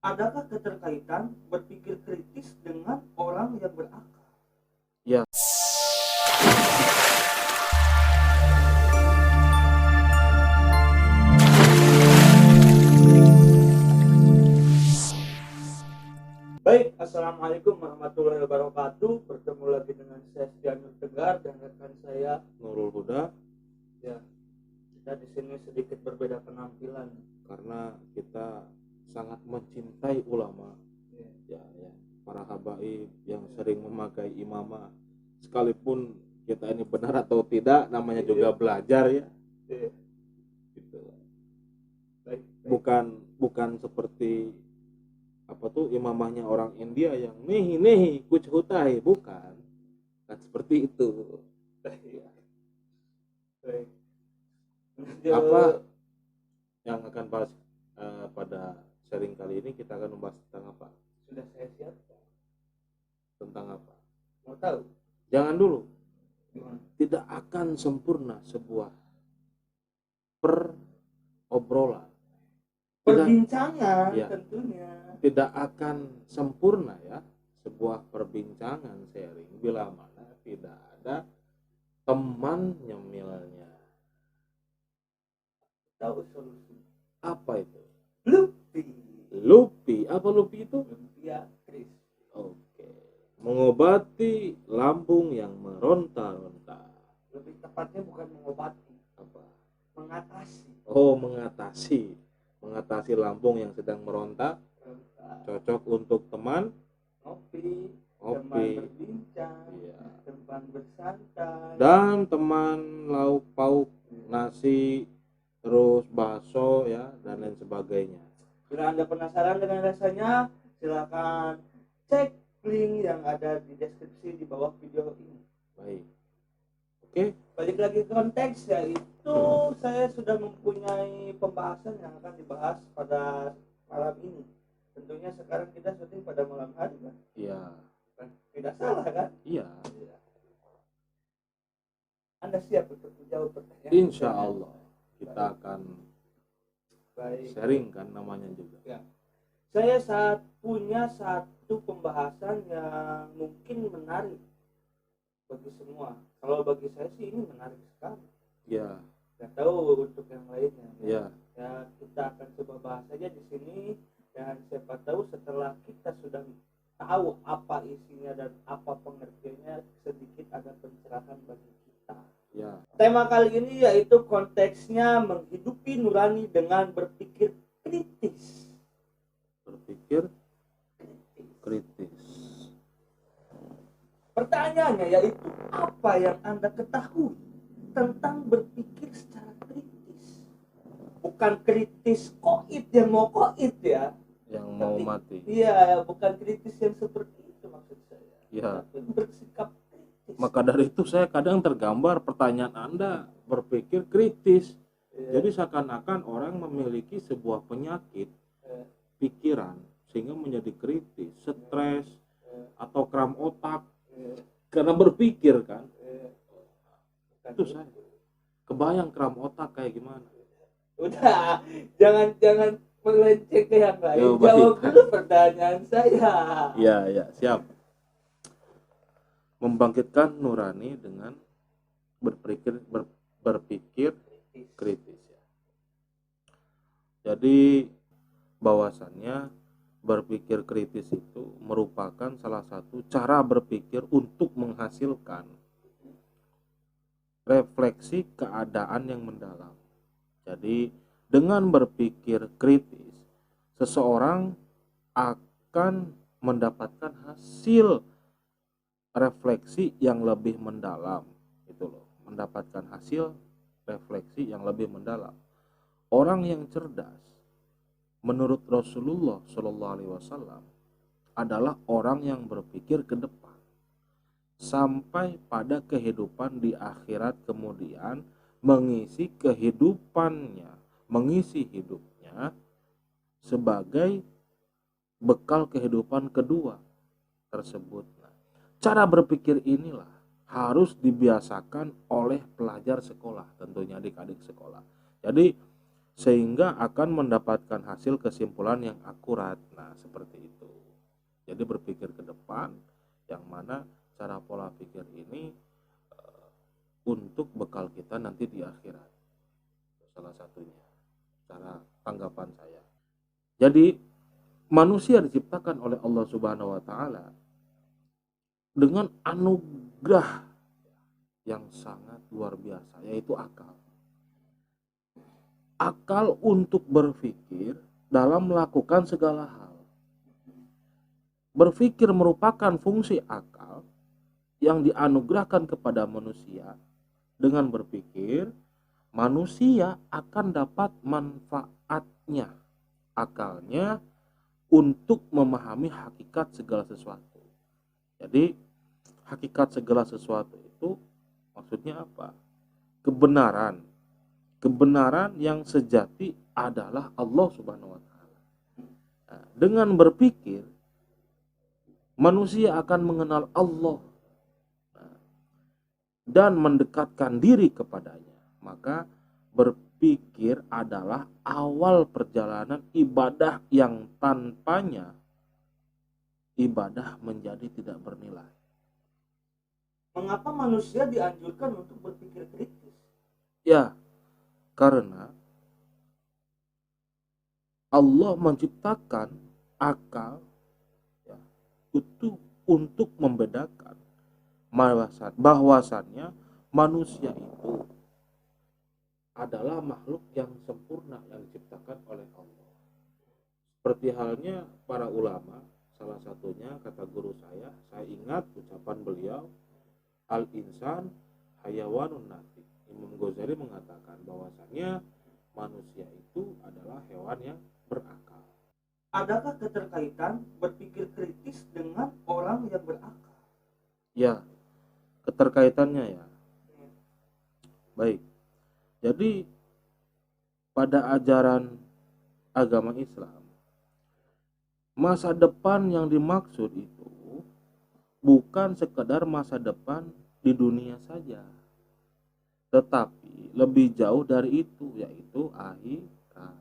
Adakah keterkaitan berpikir kritis dengan orang yang berakal? Ya, Baik, Assalamualaikum warahmatullahi wabarakatuh. Bertemu lagi dengan saya Stianur Tegar dan rekan saya. Nurul Huda, Ya, kita di sini sedikit berbeda penampilan. karena kita sangat mencintai ulama, Ya, para habaib yang sering memakai imamah, sekalipun kita ini benar atau tidak, namanya juga belajar ya. ya. Gitu. Baik, baik. Bukan seperti apa tuh imamahnya orang India yang nehi kuch hota hai, bukan seperti itu. Baik. Baik. Apa yang akan bahas pada sharing kali ini, kita akan membahas tentang apa? Sudah saya siapkan. Tentang apa? Mau tahu? Jangan dulu. Gimana? Tidak akan sempurna sebuah perobrolan. Perbincangan Ya. tentunya. Tidak akan sempurna ya sebuah perbincangan sharing bila mana tidak ada teman nyemilnya. Tahu solusi. Apa itu? Lupi. Lupi. Apa Lupi itu? Lumpia Kris. Oke. Mengobati lambung yang meronta-ronta. Lebih tepatnya bukan mengobati, Apa? mengatasi. Oh, mengatasi lambung yang sedang meronta. Cocok untuk teman Ngopi, teman ngopi, berbincang, iya. teman bersantai, Dan teman lauk pauk, nasi, terus bakso ya, dan lain sebagainya. Bila Anda penasaran dengan rasanya, silakan cek link yang ada di deskripsi di bawah video ini. Baik. Oke. Balik lagi ke konteks, yaitu saya sudah mempunyai pembahasan yang akan dibahas pada malam ini. Tentunya sekarang kita syuting pada malam hari kan? Iya. Tidak salah kan? Iya. Anda siap untuk menjawab pertanyaan? Insya Allah kita akan Baik. sharing kan namanya juga. Ya. Saya punya satu pembahasan yang mungkin menarik bagi semua. Kalau bagi saya sih ini menarik sekali. Ya. Nggak tahu untuk yang lainnya. Ya. Ya, kita akan coba bahas saja di sini. Dan siapa tahu setelah kita sudah tahu apa isinya dan apa pengertiannya, sedikit ada pencerahan bagi kita. Ya. Tema kali ini yaitu konteksnya menghidupi nurani dengan berpikir kritis. Berpikir kritis. Pertanyaannya yaitu, apa yang Anda ketahui tentang berpikir secara kritis? Bukan kritis koit yang mau koit ya. Yang mau mati. Iya, bukan kritis yang seperti itu maksud saya. Ya. Tapi bersikap kritis. Maka dari itu saya kadang tergambar pertanyaan Anda berpikir kritis. Ya. Jadi seakan-akan orang memiliki sebuah penyakit pikiran sehingga menjadi kritis, stres, atau kram otak karena berpikir kan. Itu saya kebayang kram otak kayak gimana. Udah, jangan melenceng ke yang lain. Yo, jawab dulu pertanyaan saya. Iya, siap. Membangkitkan nurani dengan berpikir kritis ya. Jadi bahwasannya berpikir kritis itu merupakan salah satu cara berpikir untuk menghasilkan refleksi keadaan yang mendalam. Jadi dengan berpikir kritis, seseorang akan mendapatkan hasil refleksi yang lebih mendalam. Itu loh, mendapatkan hasil refleksi yang lebih mendalam. Orang yang cerdas menurut Rasulullah Shallallahu Alaihi Wasallam adalah orang yang berpikir ke depan sampai pada kehidupan di akhirat, kemudian mengisi hidupnya sebagai bekal kehidupan kedua tersebut. Cara berpikir inilah harus dibiasakan oleh pelajar sekolah, tentunya adik-adik sekolah. Jadi sehingga akan mendapatkan hasil kesimpulan yang akurat. Nah, seperti itu. Jadi berpikir ke depan, yang mana cara pola pikir ini untuk bekal kita nanti di akhirat. Salah satunya cara tanggapan saya. Jadi manusia diciptakan oleh Allah Subhanahu wa taala dengan anugerah yang sangat luar biasa, yaitu akal. Akal untuk berpikir dalam melakukan segala hal. Berpikir merupakan fungsi akal yang dianugerahkan kepada manusia. Dengan berpikir, manusia akan dapat manfaatnya, akalnya, untuk memahami hakikat segala sesuatu. Jadi, hakikat segala sesuatu itu maksudnya apa? Kebenaran. Kebenaran yang sejati adalah Allah Subhanahu wa taala. Nah, dengan berpikir, manusia akan mengenal Allah dan mendekatkan diri kepadanya. Maka berpikir adalah awal perjalanan ibadah yang tanpanya ibadah menjadi tidak bernilai. Mengapa manusia dianjurkan untuk berpikir kritis? Ya, karena Allah menciptakan akal ya, itu untuk membedakan bahwasannya manusia itu adalah makhluk yang sempurna yang diciptakan oleh Allah. Seperti halnya para ulama, salah satunya kata guru saya ingat ucapan beliau, al-insan hayawanun natik. Imam Ghazali mengatakan bahwasannya manusia itu adalah hewan yang berakal. Adakah keterkaitan berpikir kritis dengan orang yang berakal? Ya, keterkaitannya ya. Baik. Jadi pada ajaran agama Islam, masa depan yang dimaksud itu bukan sekedar masa depan di dunia saja, tetapi lebih jauh dari itu, yaitu akhirat.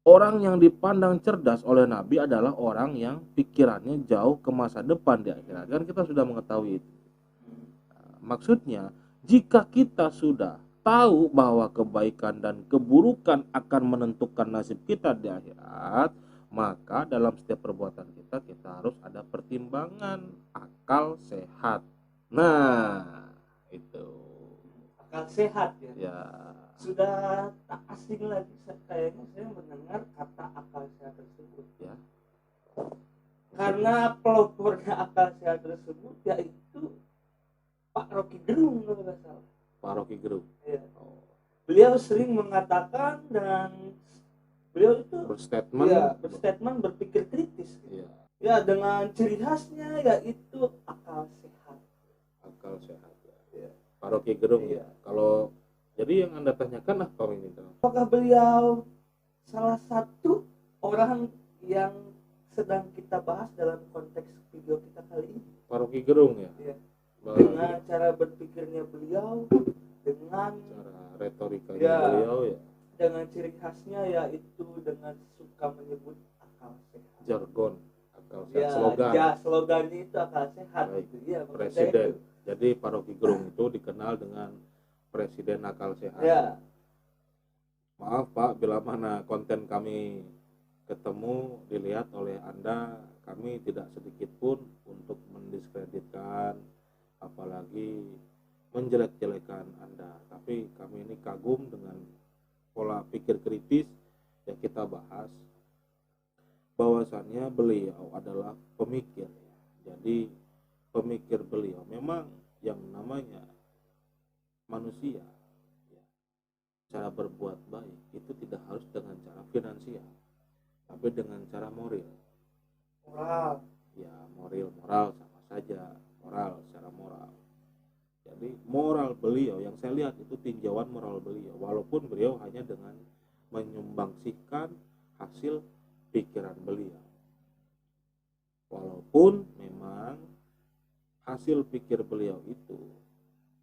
Orang yang dipandang cerdas oleh Nabi adalah orang yang pikirannya jauh ke masa depan di akhirat. Kan kita sudah mengetahui itu. Nah, maksudnya, jika kita sudah tahu bahwa kebaikan dan keburukan akan menentukan nasib kita di akhirat, maka dalam setiap perbuatan kita harus ada pertimbangan akal sehat. Nah, itu. Akal sehat ya. Ya. Sudah tak asing lagi kayaknya saya mendengar kata akal sehat tersebut Ya. Karena pelopornya akal sehat tersebut yaitu Pak Rocky Gerung kalau nggak salah. Pak Rocky Gerung. Ya. Oh. Beliau sering mengatakan dan beliau itu berstatement berpikir kritis. Ya. Ya, dengan ciri khasnya yaitu akal sehat. Akal sehat. Ya. Pak Rocky Gerung. Ya. Kalau jadi yang Anda tanyakan apa ini? Apakah beliau salah satu orang yang sedang kita bahas dalam konteks video kita kali ini? Pak Rocky Gerung ya? Iya. Dengan cara berpikirnya beliau, dengan cara retorikanya beliau ya, dengan ciri khasnya yaitu dengan suka menyebut akal sehat. Jargon akal sehat, slogan. Ya, slogannya itu akal sehat. Baik. Gitu. Ya, Presiden. Itu. Jadi Pak Rocky Gerung itu dikenal dengan Presiden akal sehat. Ya. Maaf Pak, bila mana konten kami ketemu dilihat oleh Anda, kami tidak sedikit pun untuk mendiskreditkan apalagi menjelek-jelekan Anda, tapi kami ini kagum dengan pola pikir kritis yang kita bahas, bahwasannya beliau adalah pemikir. Jadi pemikir beliau memang yang namanya manusia ya, cara berbuat baik itu tidak harus dengan cara finansial, tapi dengan cara moral. Ya, moral sama saja, moral secara moral. Jadi moral beliau yang saya lihat itu tinjauan moral beliau, walaupun beliau hanya dengan menyumbangsihkan hasil pikiran beliau, walaupun memang hasil pikir beliau itu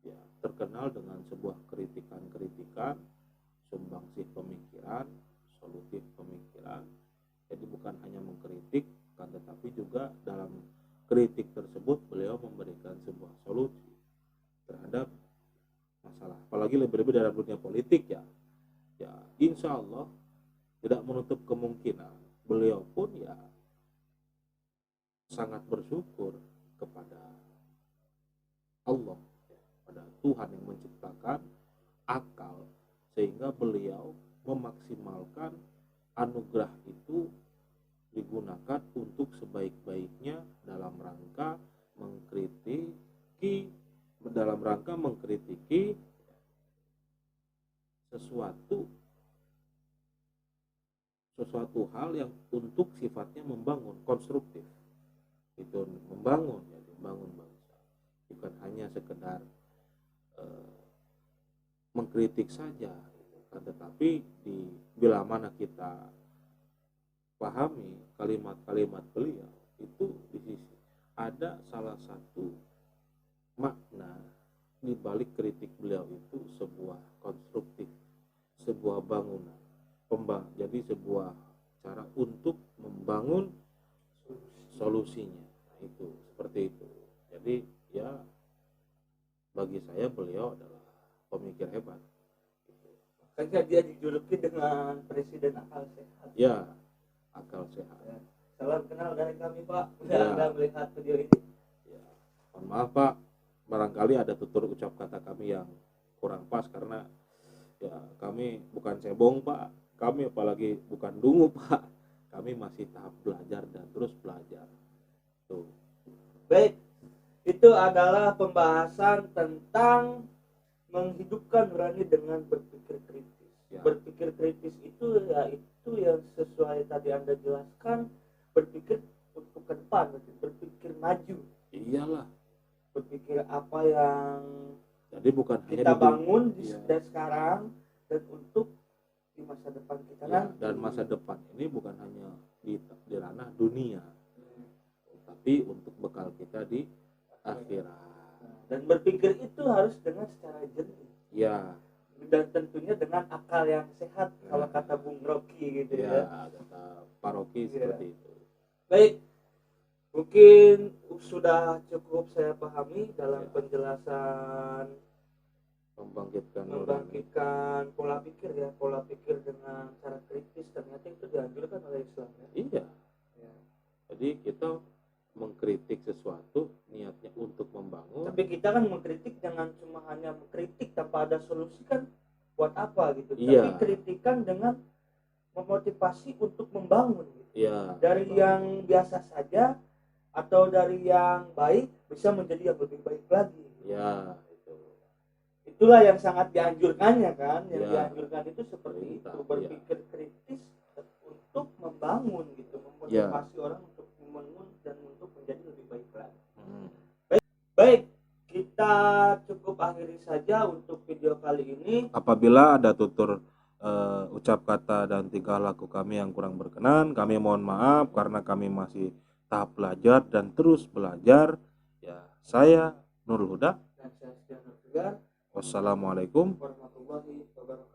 ya terkenal dengan sebuah kritikan-kritikan sumbangsih pemikiran, solutif pemikiran. Jadi bukan hanya mengkritik, kan, tetapi juga dalam kritik tersebut beliau memberikan sebuah solusi terhadap masalah. Apalagi lebih-lebih dalam dunia politik ya. Ya, insya Allah tidak menutup kemungkinan beliau pun ya sangat bersyukur kepada Allah, ya, pada Tuhan yang menciptakan akal sehingga beliau memaksimalkan anugerah itu digunakan untuk sebaik-baiknya dalam rangka mengkritiki sesuatu hal yang untuk sifatnya membangun, konstruktif. Itu membangun, ya, membangun bangsa. Bukan hanya sekedar mengkritik saja, kan, tetapi bila mana kita pahami kalimat-kalimat beliau itu di sisi ada salah satu makna di balik kritik beliau itu sebuah konstruktif, sebuah bangunan, jadi sebuah cara untuk membangun solusinya. Nah, itu seperti itu. Jadi ya bagi saya beliau adalah pemikir hebat. Makanya dia dijuluki dengan presiden akal sehat. Ya, akal sehat. Ya. Salam kenal dari kami Pak. Udah Ya. Anda melihat video ini. Ya, mohon maaf Pak, barangkali ada tutur ucap kata kami yang kurang pas karena ya kami bukan cebong Pak, kami apalagi bukan dungu Pak, kami masih tahap belajar dan terus belajar. Tuh. Baik, itu adalah pembahasan tentang menghidupkan nurani dengan berpikir kritis. Ya. Berpikir kritis itu ya itu yang sesuai tadi Anda jelaskan, berpikir untuk ke depan, berpikir maju. Iyalah. Berpikir apa yang Jadi bukan kita hanya bangun di ya. dan sekarang dan untuk di masa depan kita Ya, nanti. dan masa depan ini bukan hanya di ranah dunia, tapi untuk bekal kita di akhirat. Dan berpikir itu harus dengan secara jernih. Ya. Dan tentunya dengan akal yang sehat, kalau kata Bung Rocky gitu ya. Kata Pak Rocky Ya. seperti itu. Baik, mungkin sudah cukup saya pahami dalam Ya. penjelasan membangkitkan pola pikir dengan cara kritis, ternyata itu dianjurkan oleh Islam ya. Iya. Ya. Jadi kita mengkritik sesuatu niatnya untuk membangun. Tapi kita kan mengkritik jangan cuma hanya mengkritik tanpa ada solusi, kan buat apa gitu. Iya. Tapi kritikan dengan memotivasi untuk membangun gitu. Iya. Dari yang biasa saja atau dari yang baik bisa menjadi yang lebih baik lagi. Ya, itu. Itulah yang sangat dianjurkannya kan. Yang Ya. dianjurkan itu seperti itu, berpikir kritis untuk membangun gitu, memotivasi orang untuk membangun dan untuk menjadi lebih baik lagi. Baik, kita cukup akhiri saja untuk video kali ini. Apabila ada tutur ucap kata dan tingkah laku kami yang kurang berkenan, kami mohon maaf karena kami masih tahap belajar dan terus belajar. Ya, saya Nurul Huda. Dan saya Setia Nurul Huda. Wassalamualaikum warahmatullahi wabarakatuh.